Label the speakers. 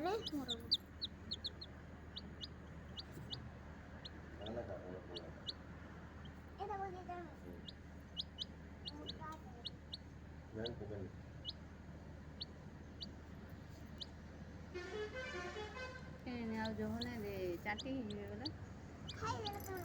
Speaker 1: मैं मोरो
Speaker 2: खाना खा रहा हूँ
Speaker 1: ये तो बोल देता हूँ मोटा है
Speaker 2: मैं पता नहीं
Speaker 3: ଏଇନେ ଆଉ ଯୋଉ ନେ ଚାଟି ହେଇଯିବେ ବୋଲେ
Speaker 1: खाई ले तो